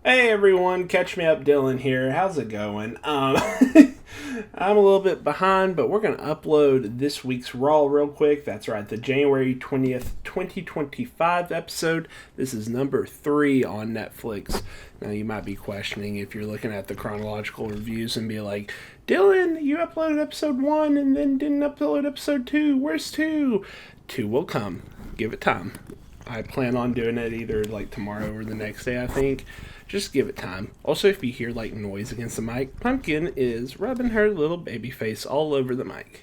Hey everyone, catch me up, Dylan here. How's it going? I'm a little bit behind, but we're going to upload this week's Raw real quick. That's right, the January 20th, 2025 episode. This is number 3 on Netflix. Now, you might be questioning if you're looking at the chronological reviews and be like, Dylan, you uploaded episode 1 and then didn't upload episode 2. Where's 2? 2 will come. Give it time. I plan on doing it either like tomorrow or the next day, I think. Just give it time. Also, if you hear like noise against the mic, Pumpkin is rubbing her little baby face all over the mic.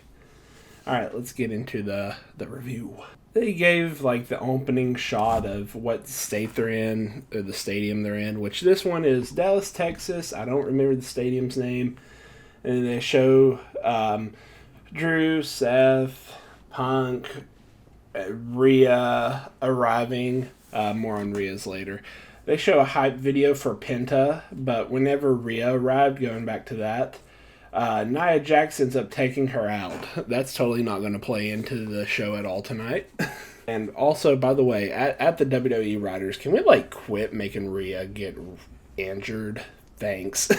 Alright, let's get into the review. They gave like the opening shot of what state they're in, or the stadium they're in, which this one is Dallas, Texas. I don't remember the stadium's name. And they show Drew, Seth, Punk, Rhea arriving. More on Rhea's later. They show a hype video for Penta, but whenever Rhea arrived, going back to that, Nia Jax ends up taking her out. That's totally not going to play into the show at all tonight. And also, by the way, at the WWE writers, can we like quit making Rhea get injured? Thanks.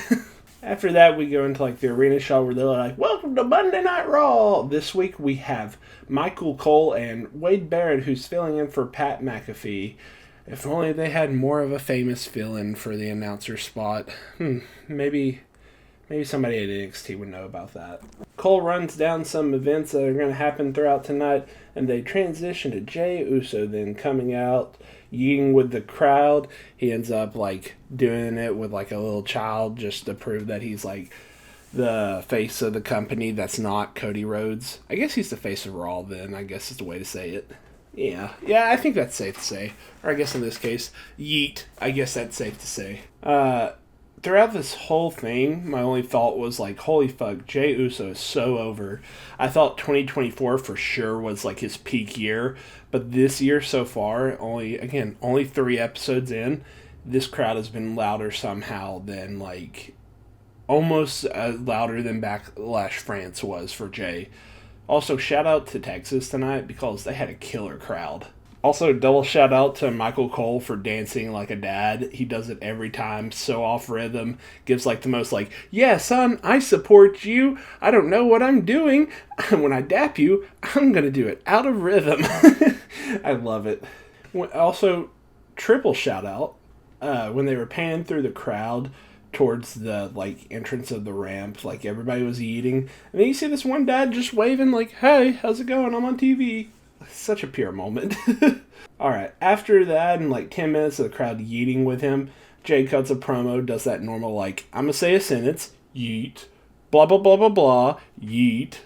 After that, we go into like the arena show where they're like, "Welcome to Monday Night Raw." This week we have Michael Cole and Wade Barrett, who's filling in for Pat McAfee. If only they had more of a famous fill-in for the announcer spot. Maybe somebody at NXT would know about that. Cole runs down some events that are going to happen throughout tonight, and they transition to Jey Uso then coming out, yeeting with the crowd. He ends up like doing it with like a little child just to prove that he's like the face of the company that's not Cody Rhodes. I guess he's the face of Raw then, I guess is the way to say it. Yeah, I think that's safe to say. Or I guess in this case, yeet. I guess that's safe to say. Throughout this whole thing, my only thought was like, holy fuck, Jey Uso is so over. I thought 2024 for sure was like his peak year, but this year so far, only 3 episodes in, this crowd has been louder somehow than like, almost louder than Backlash France was for Jey. Also, shout out to Texas tonight because they had a killer crowd. Also, double shout out to Michael Cole for dancing like a dad. He does it every time, so off rhythm. Gives like the most like, yeah, son, I support you. I don't know what I'm doing. When I dap you, I'm going to do it out of rhythm. I love it. Also, triple shout out when they were panning through the crowd towards the like entrance of the ramp, like everybody was eating, and then you see this one dad just waving like, hey, how's it going, I'm on TV. Such a pure moment. Alright, after that, in like 10 minutes of the crowd yeeting with him, Jey cuts a promo, does that normal like, I'm gonna say a sentence, yeet, blah blah blah blah blah, yeet,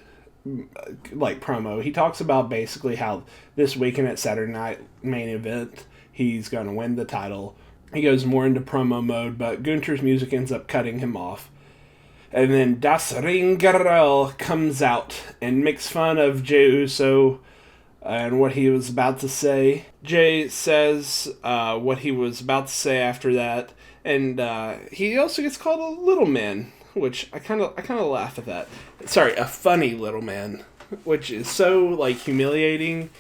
like promo. He talks about basically how this weekend at Saturday Night main event he's gonna win the title. He goes more into promo mode, but Gunter's music ends up cutting him off. And then Das Ringerel comes out and makes fun of Jey Uso and what he was about to say. Jey says what he was about to say after that, and he also gets called a little man, which I kind of laugh at that. Sorry, a funny little man, which is so like humiliating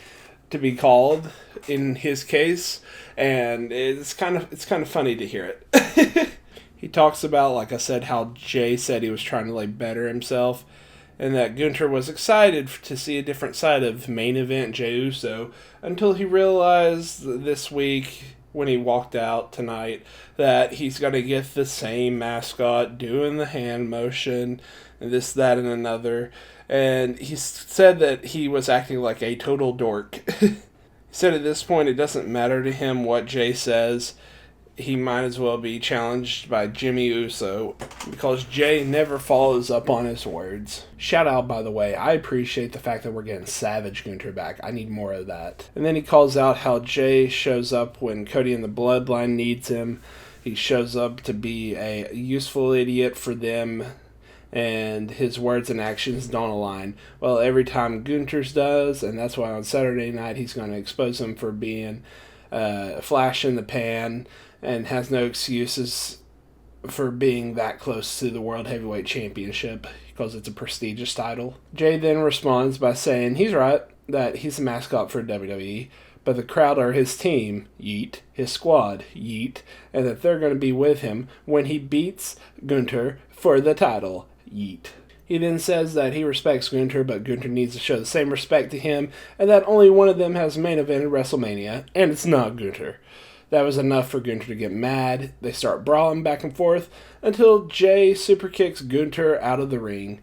to be called in his case, and it's kind of funny to hear it. He talks about, like I said, how Jey said he was trying to like better himself, and that Gunter was excited to see a different side of main event Jey Uso, until he realized this week when he walked out tonight that he's got to get the same mascot doing the hand motion and this, that, and another. And he said that he was acting like a total dork. He said at this point it doesn't matter to him what Jey says. He might as well be challenged by Jimmy Uso because Jey never follows up on his words. Shout out, by the way, I appreciate the fact that we're getting Savage Gunter back. I need more of that. And then he calls out how Jey shows up when Cody and the Bloodline needs him. He shows up to be a useful idiot for them, and his words and actions don't align. Well, every time Gunter's does, and that's why on Saturday night he's going to expose him for being a flash in the pan and has no excuses for being that close to the World Heavyweight Championship because it's a prestigious title. Jey then responds by saying he's right, that he's a mascot for WWE, but the crowd are his team, yeet, his squad, yeet, and that they're going to be with him when he beats Gunter for the title, yeet. He then says that he respects Gunter, but Gunter needs to show the same respect to him, and that only one of them has main evented WrestleMania, and it's not Gunter. That was enough for Gunter to get mad. They start brawling back and forth until Jey super kicks Gunter out of the ring.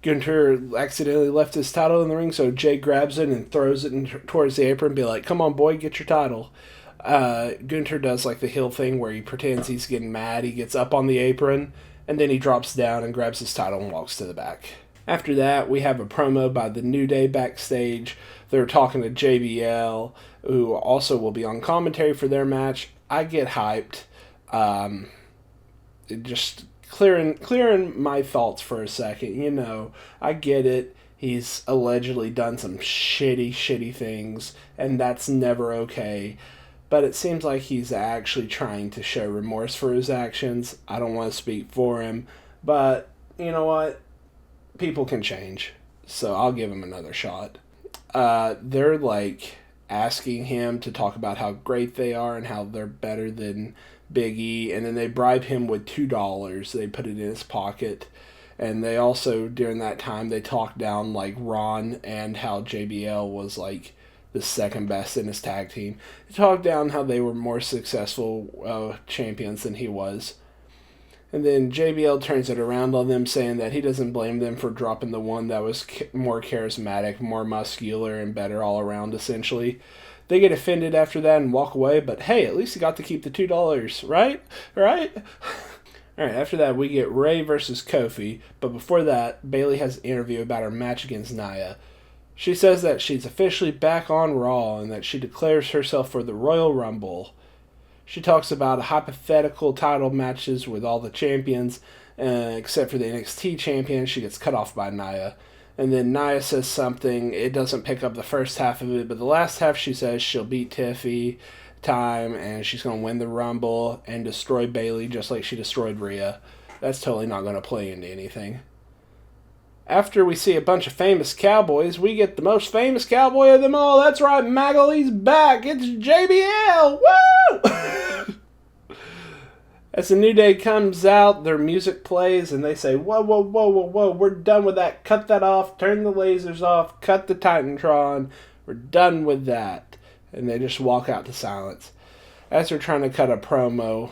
Gunter accidentally left his title in the ring, so Jey grabs it and throws it towards the apron and be like, come on, boy, get your title. Gunter does like the heel thing where he pretends he's getting mad. He gets up on the apron, and then he drops down and grabs his title and walks to the back. After that, we have a promo by the New Day backstage. They're talking to JBL, who also will be on commentary for their match. I get hyped. Just clearing my thoughts for a second. I get it. He's allegedly done some shitty things, and that's never okay. But it seems like he's actually trying to show remorse for his actions. I don't want to speak for him, but you know what? People can change, so I'll give him another shot. They're like asking him to talk about how great they are and how they're better than Big E, and then they bribe him with $2. They put it in his pocket, and they also, during that time, they talked down like Ron and how JBL was like the second best in his tag team. They talked down how they were more successful champions than he was. And then JBL turns it around on them, saying that he doesn't blame them for dropping the one that was more charismatic, more muscular, and better all around, essentially. They get offended after that and walk away, but hey, at least he got to keep the $2, right? Right? Alright, after that, we get Rey versus Kofi, but before that, Bayley has an interview about her match against Nia. She says that she's officially back on Raw and that she declares herself for the Royal Rumble. She talks about hypothetical title matches with all the champions, except for the NXT champion. She gets cut off by Nia. And then Nia says something. It doesn't pick up the first half of it, but the last half she says she'll beat Tiffy time and she's going to win the Rumble and destroy Bayley just like she destroyed Rhea. That's totally not going to play into anything. After we see a bunch of famous cowboys, we get the most famous cowboy of them all. That's right, Maggle's back. It's JBL. Woo! As the New Day comes out, their music plays, and they say, whoa, whoa, whoa, whoa, whoa, we're done with that. Cut that off. Turn the lasers off. Cut the Titantron. We're done with that. And they just walk out to silence. As they're trying to cut a promo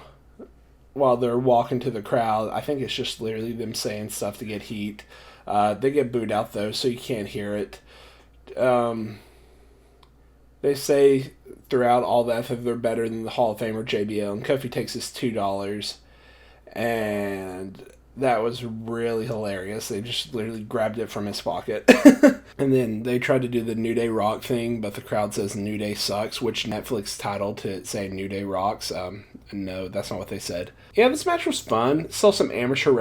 while they're walking to the crowd, I think it's just literally them saying stuff to get heat. They get booed out, though, so you can't hear it. They say throughout all that they're better than the Hall of Famer JBL, and Kofi takes his $2, and that was really hilarious. They just literally grabbed it from his pocket. And then they tried to do the New Day Rock thing, but the crowd says New Day sucks, which Netflix titled to say New Day Rocks. No, that's not what they said. Yeah, this match was fun. Saw some amateur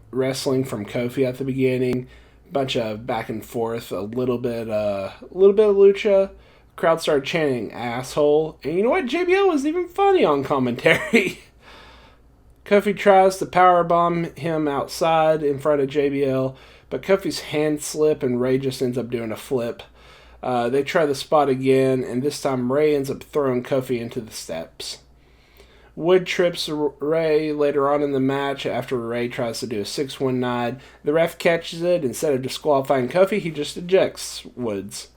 wrestling from Kofi at the beginning. Bunch of back and forth, a little bit of lucha. Crowd started chanting asshole. And you know what? JBL was even funny on commentary. Kofi tries to powerbomb him outside in front of JBL, but Kofi's hand slip and Rey just ends up doing a flip. They try the spot again, and this time Rey ends up throwing Kofi into the steps. Wood trips Rey later on in the match after Rey tries to do a 619. The ref catches it. Instead of disqualifying Kofi, he just ejects Woods.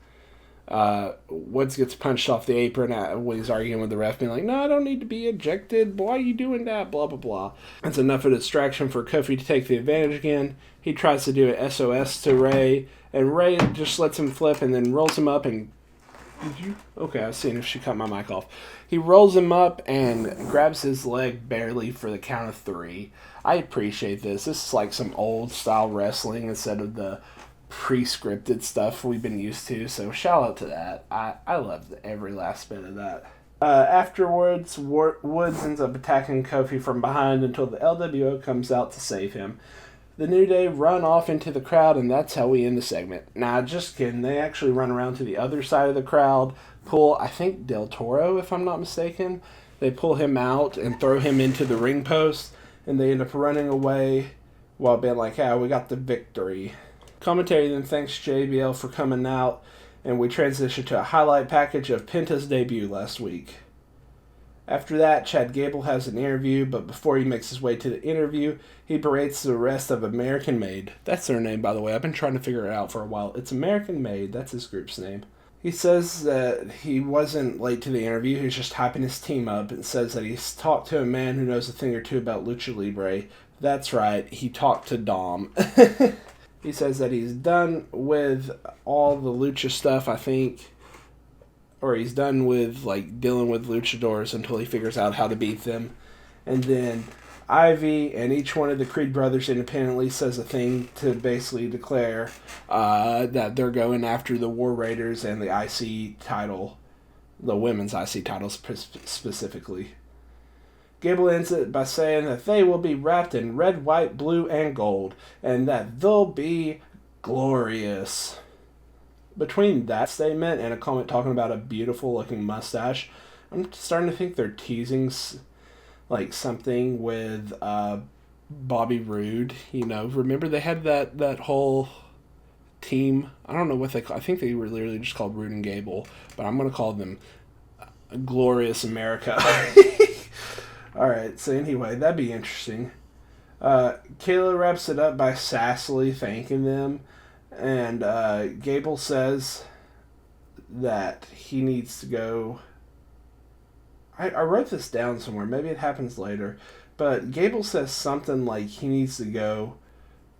Woods gets punched off the apron when he's arguing with the ref, being like, no, I don't need to be ejected. Why are you doing that? Blah, blah, blah. That's enough of a distraction for Kofi to take the advantage again. He tries to do an SOS to Rey, and Rey just lets him flip and then rolls him up and... Did you? Okay, I was seeing if she cut my mic off. He rolls him up and grabs his leg barely for the count of 3. I appreciate this. This is like some old-style wrestling instead of the pre-scripted stuff we've been used to, so shout out to that. I loved every last bit of that. Afterwards, Woods ends up attacking Kofi from behind until the LWO comes out to save him. The New Day run off into the crowd, and that's how we end the segment. Nah, just kidding. They actually run around to the other side of the crowd, pull, I think, Del Toro, if I'm not mistaken. They pull him out and throw him into the ring post, and they end up running away while being like, we got the victory. Commentary then thanks JBL for coming out And we transition to a highlight package of Penta's debut last week. After that, Chad Gable has an interview, but before he makes his way to the interview, he berates the rest of American Made. That's their name, by the way. I've been trying to figure it out for a while. It's American Made. That's his group's name. He says that he wasn't late to the interview. He was just hyping his team up, and says that he's talked to a man who knows a thing or two about Lucha Libre. That's right. He talked to Dom. He says that he's done with all the Lucha stuff, I think. Or he's done with like dealing with luchadors until he figures out how to beat them. And then Ivy and each one of the Creed brothers independently says a thing to basically declare that they're going after the War Raiders and the IC title, the women's IC title specifically. Gable ends it by saying that they will be wrapped in red, white, blue, and gold, and that they'll be glorious. Between that statement and a comment talking about a beautiful looking mustache, I'm starting to think they're teasing like something with Bobby Roode. You know, remember they had that whole team. I don't know what they call. I think they were literally just called Roode and Gable, but I'm gonna call them Glorious America. All right. So anyway, that'd be interesting. Kayla wraps it up by sassily thanking them. And Gable says that he needs to go. I wrote this down somewhere. Maybe it happens later. But Gable says something like he needs to go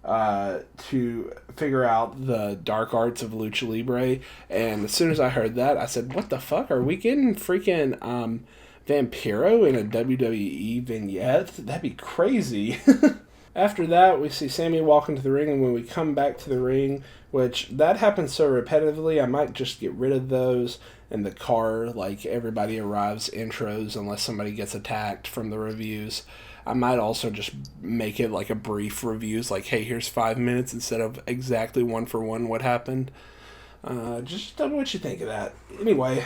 to figure out the dark arts of Lucha Libre. And as soon as I heard that, I said, what the fuck? Are we getting freaking Vampiro in a WWE vignette? That'd be crazy. After that, we see Sami walk into the ring, and when we come back to the ring, which that happens so repetitively, I might just get rid of those in the car, like everybody arrives intros unless somebody gets attacked from the reviews. I might also just make it like a brief reviews, like, hey, here's 5 minutes instead of exactly one for one what happened. Just tell me what you think of that. Anyway,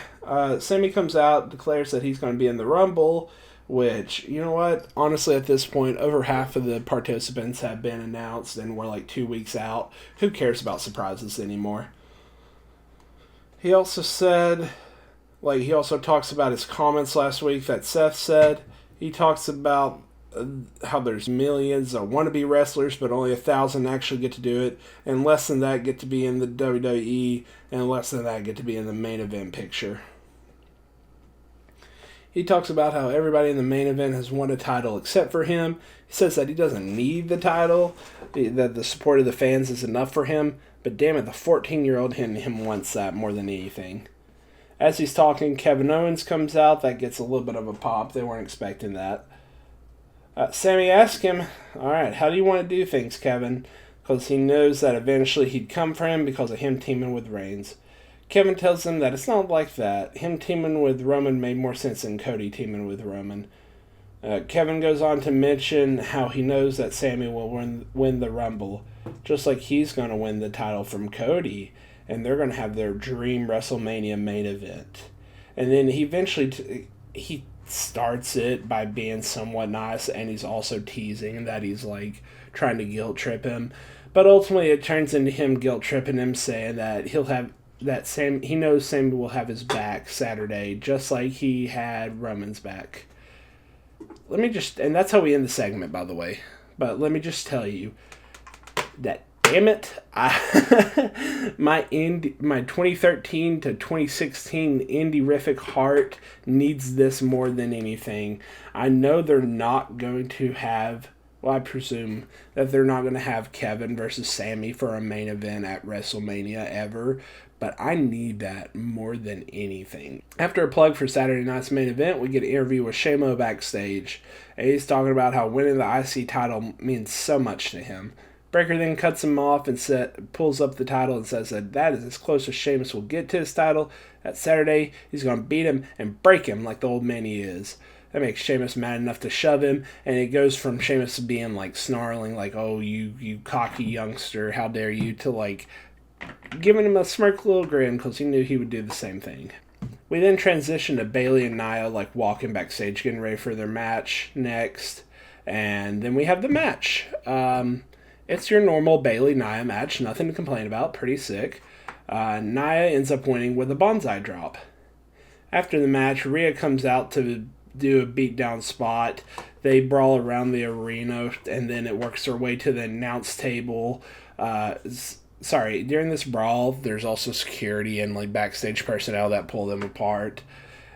Sami comes out, declares that he's going to be in the Rumble, which, you know what, honestly at this point, over half of the participants have been announced and we're like 2 weeks out. Who cares about surprises anymore? He also said, he also talks about his comments last week that Seth said. He talks about how there's millions of wannabe wrestlers, but only 1,000 actually get to do it, and less than that get to be in the WWE, and less than that get to be in the main event picture. He talks about how everybody in the main event has won a title except for him. He says that he doesn't need the title, that the support of the fans is enough for him, but damn it, the 14-year-old in him wants that more than anything. As he's talking, Kevin Owens comes out. That gets a little bit of a pop. They weren't expecting that. Sami asks him, all right, how do you want to do things, Kevin? Because he knows that eventually he'd come for him because of him teaming with Reigns. Kevin tells him that it's not like that. Him teaming with Roman made more sense than Cody teaming with Roman. Kevin goes on to mention how he knows that Sami will win the Rumble, just like he's going to win the title from Cody, and they're going to have their dream WrestleMania main event. And then he eventually he starts it by being somewhat nice, and he's also teasing that he's like trying to guilt trip him. But ultimately it turns into him guilt tripping him, saying that he knows Sami will have his back Saturday, just like he had Roman's back. And that's how we end the segment, by the way. But let me just tell you that, damn it, my 2013 to 2016 indie-rific heart needs this more than anything. I know they're not going to have, I presume that they're not going to have Kevin versus Sami for a main event at WrestleMania ever, but I need that more than anything. After a plug for Saturday night's main event, we get an interview with Sheamus backstage, and he's talking about how winning the IC title means so much to him. Breaker then cuts him off and pulls up the title and says that is as close as Sheamus will get to his title. That Saturday, he's going to beat him and break him like the old man he is. That makes Sheamus mad enough to shove him, and it goes from Sheamus being like snarling, like, oh, you cocky youngster, how dare you, to like giving him a smirk little grin because he knew he would do the same thing. We then transition to Bayley and Nia like walking backstage, getting ready for their match next, and then we have the match. It's your normal Bayley-Nia match, nothing to complain about, pretty sick. Nia ends up winning with a bonsai drop. After the match, Rhea comes out to do a beatdown spot. They brawl around the arena, and then it works their way to the announce table. During this brawl, there's also security and like backstage personnel that pull them apart.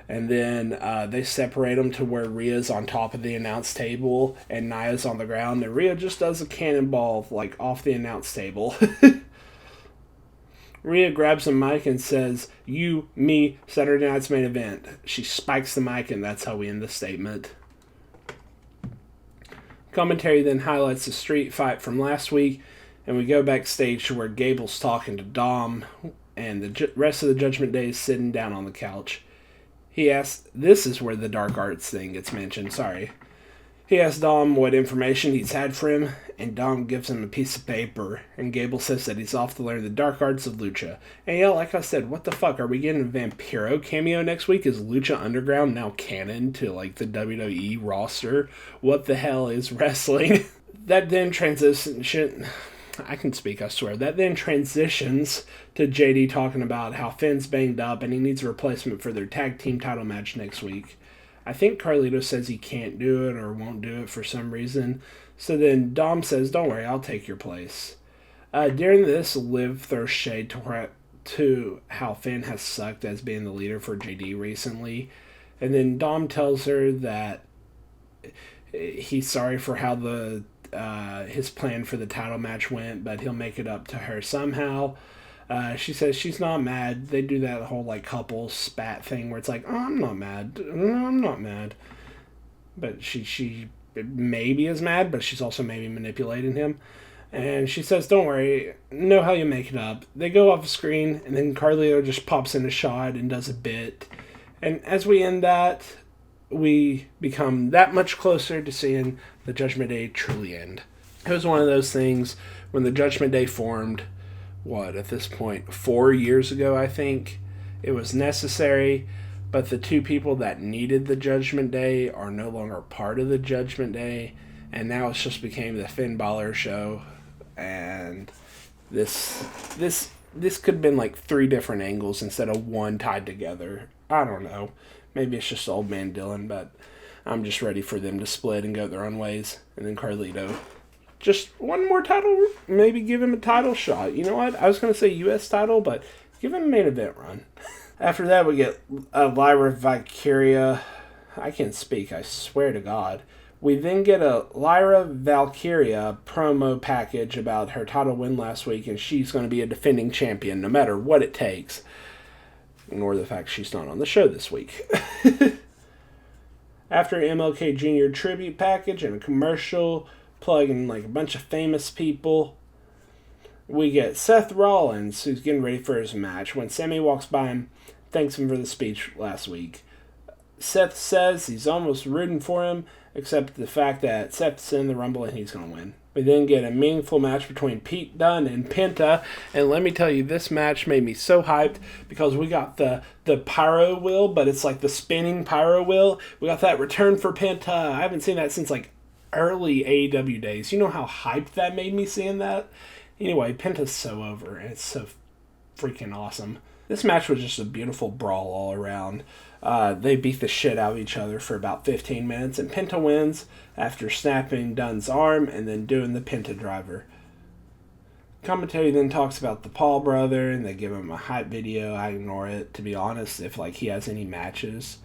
And then they separate them to where Rhea's on top of the announce table and Nia's on the ground. And Rhea just does a cannonball like off the announce table. Rhea grabs a mic and says, "You, me, Saturday night's main event." She spikes the mic, and that's how we end the statement. Commentary then highlights the street fight from last week, and we go backstage to where Gable's talking to Dom, and the rest of the Judgment Day is sitting down on the couch. He asks, this is where the dark arts thing gets mentioned, sorry. He asks Dom what information he's had for him, and Dom gives him a piece of paper, and Gable says that he's off to learn the dark arts of Lucha. And yeah, like I said, what the fuck, are we getting a Vampiro cameo next week? Is Lucha Underground now canon to, like, the WWE roster? What the hell is wrestling? That then transitions... I can speak, I swear. That then transitions to JD talking about how Finn's banged up and he needs a replacement for their tag team title match next week. I think Carlito says he can't do it or won't do it for some reason. So then Dom says, "Don't worry, I'll take your place." During this, Liv throws shade to how Finn has sucked as being the leader for JD recently. And then Dom tells her that he's sorry for how his plan for the title match went, but he'll make it up to her somehow. She says she's not mad. They do that whole like couple spat thing where it's like, "Oh, I'm not mad. I'm not mad." But she maybe is mad, but she's also maybe manipulating him. And she says, "Don't worry, know how you make it up." They go off screen, and then Carlito just pops in a shot and does a bit. And as we end that, we become that much closer to seeing the Judgment Day truly end. It was one of those things when the Judgment Day formed, at this point, 4 years ago, I think. It was necessary, but the two people that needed the Judgment Day are no longer part of the Judgment Day, and now it's just became the Finn Balor show, and this could have been like 3 different angles instead of one tied together. I don't know. Maybe it's just old man Dylan, but I'm just ready for them to split and go their own ways. And then Carlito, just one more title, maybe give him a title shot. You know what? I was going to say U.S. title, but give him a main event run. After that, we get Lyra Valkyria. I can't speak, I swear to God. We then get a Lyra Valkyria promo package about her title win last week, and she's going to be a defending champion no matter what it takes. Ignore the fact she's not on the show this week. After MLK Jr. tribute package and a commercial plugging like a bunch of famous people, we get Seth Rollins, who's getting ready for his match, when Sami walks by him, thanks him for the speech last week. Seth says he's almost rooting for him, except the fact that Seth's in the Rumble and he's going to win. We then get a meaningful match between Pete Dunne and Penta, and let me tell you, this match made me so hyped because we got the pyro wheel, but it's like the spinning pyro wheel. We got that return for Penta. I haven't seen that since like early AEW days. You know how hyped that made me seeing that? Anyway, Penta's so over, and it's so freaking awesome. This match was just a beautiful brawl all around. They beat the shit out of each other for about 15 minutes, and Penta wins after snapping Dunn's arm and then doing the Penta driver. Commentary then talks about the Paul brother, and they give him a hype video. I ignore it, to be honest, if like he has any matches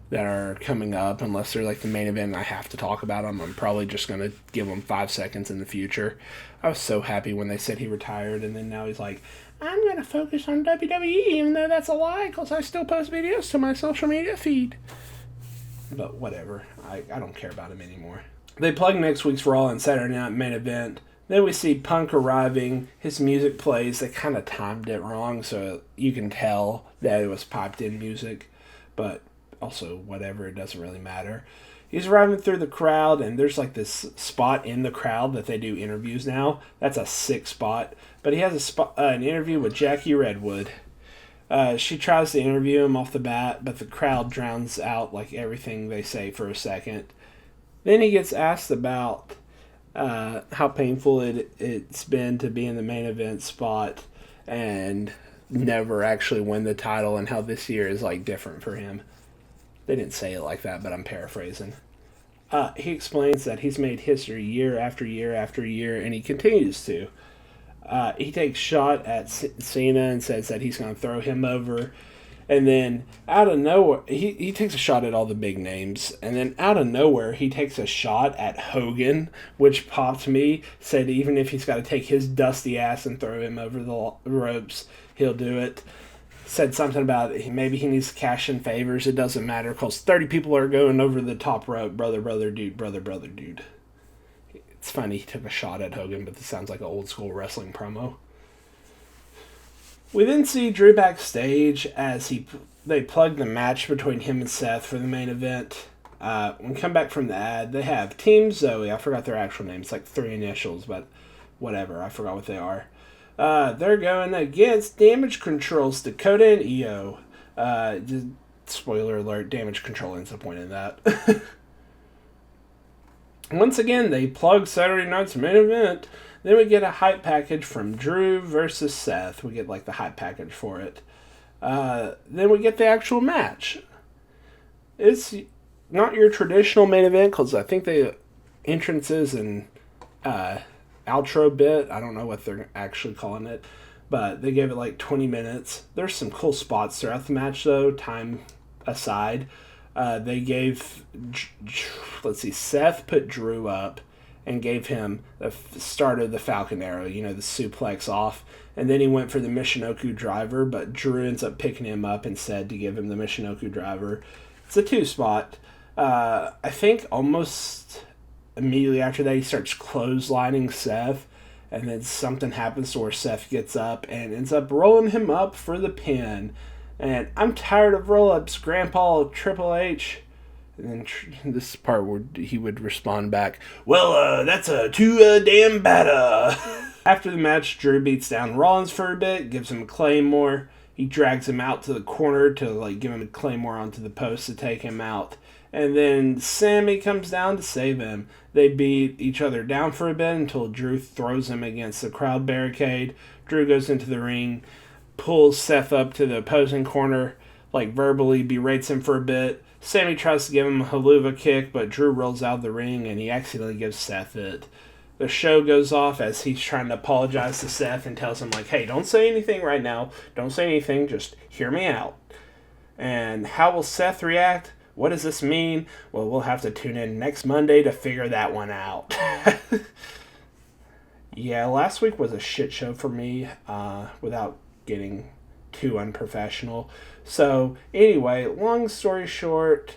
that are coming up, unless they're like the main event and I have to talk about them. I'm probably just going to give him 5 seconds in the future. I was so happy when they said he retired, and then now he's like, "I'm going to focus on WWE, even though that's a lie, because I still post videos to my social media feed." But whatever. I don't care about him anymore. They plug next week's Raw and Saturday Night main event. Then we see Punk arriving. His music plays. They kind of timed it wrong, so you can tell that it was piped in music. But also, whatever, it doesn't really matter. He's arriving through the crowd, and there's like this spot in the crowd that they do interviews now. That's a sick spot. But he has an interview with Jackie Redwood. She tries to interview him off the bat, but the crowd drowns out like everything they say for a second. Then he gets asked about how painful it's been to be in the main event spot, and never actually win the title and how this year is like different for him. They didn't say it like that, but I'm paraphrasing. He explains that he's made history year after year after year, and he continues to. He takes shot at Cena and says that he's going to throw him over. And then out of nowhere, he takes a shot at all the big names. And then out of nowhere, he takes a shot at Hogan, which popped me. Said even if he's got to take his dusty ass and throw him over the ropes, he'll do it. Said something about maybe he needs to cash in favors. It doesn't matter because 30 people are going over the top rope. Brother, dude. Brother, dude. It's funny he took a shot at Hogan, but this sounds like an old school wrestling promo. We then see Drew backstage as they plug the match between him and Seth for the main event. When we come back from the ad, they have Team Zoe. I forgot their actual names, like 3 initials, but whatever. I forgot what they are. They're going against Damage Control's Dakota and Io. Spoiler alert, Damage Control ends up winning that. Once again, they plug Saturday night's main event. Then we get a hype package from Drew versus Seth. We get like the hype package for it. Then we get the actual match. It's not your traditional main event because I think the entrances and outro bit, I don't know what they're actually calling it, but they gave it like 20 minutes. There's some cool spots throughout the match though, time aside. They gave, Seth put Drew up and gave him the start of the Falcon Arrow, the suplex off. And then he went for the Michinoku driver, but Drew ends up picking him up instead to give him the Michinoku driver. It's a 2-spot. I think almost immediately after that, he starts clotheslining Seth. And then something happens to where Seth gets up and ends up rolling him up for the pin. And I'm tired of roll-ups, Grandpa Triple H. And then this part where he would respond back, well, that's too damn bad. After the match, Drew beats down Rollins for a bit, gives him a Claymore. He drags him out to the corner to give him a Claymore onto the post to take him out. And then Sami comes down to save him. They beat each other down for a bit until Drew throws him against the crowd barricade. Drew goes into the ring, pulls Seth up to the opposing corner, verbally berates him for a bit. Sami tries to give him a haluva kick, but Drew rolls out of the ring and he accidentally gives Seth it. The show goes off as he's trying to apologize to Seth and tells him, hey, don't say anything right now. Don't say anything. Just hear me out. And how will Seth react? What does this mean? Well, we'll have to tune in next Monday to figure that one out. Yeah, last week was a shit show for me, without getting too unprofessional. So, anyway, long story short,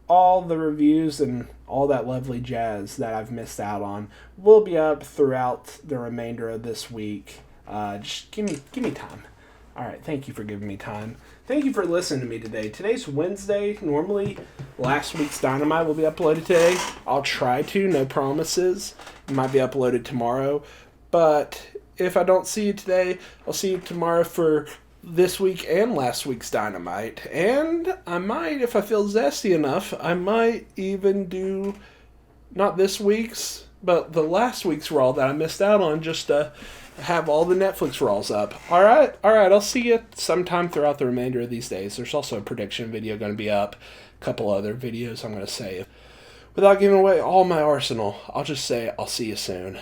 all the reviews and all that lovely jazz that I've missed out on will be up throughout the remainder of this week. Just give me time. Alright, thank you for giving me time. Thank you for listening to me today. Today's Wednesday. Normally, last week's Dynamite will be uploaded today. I'll try to, no promises. It might be uploaded tomorrow. But if I don't see you today, I'll see you tomorrow for this week and last week's Dynamite. And I might, if I feel zesty enough, I might even do not this week's, but the last week's Raw that I missed out on, just to have all the Netflix Raws up. Alright, I'll see you sometime throughout the remainder of these days. There's also a prediction video going to be up, a couple other videos I'm going to say. Without giving away all my arsenal, I'll just say I'll see you soon.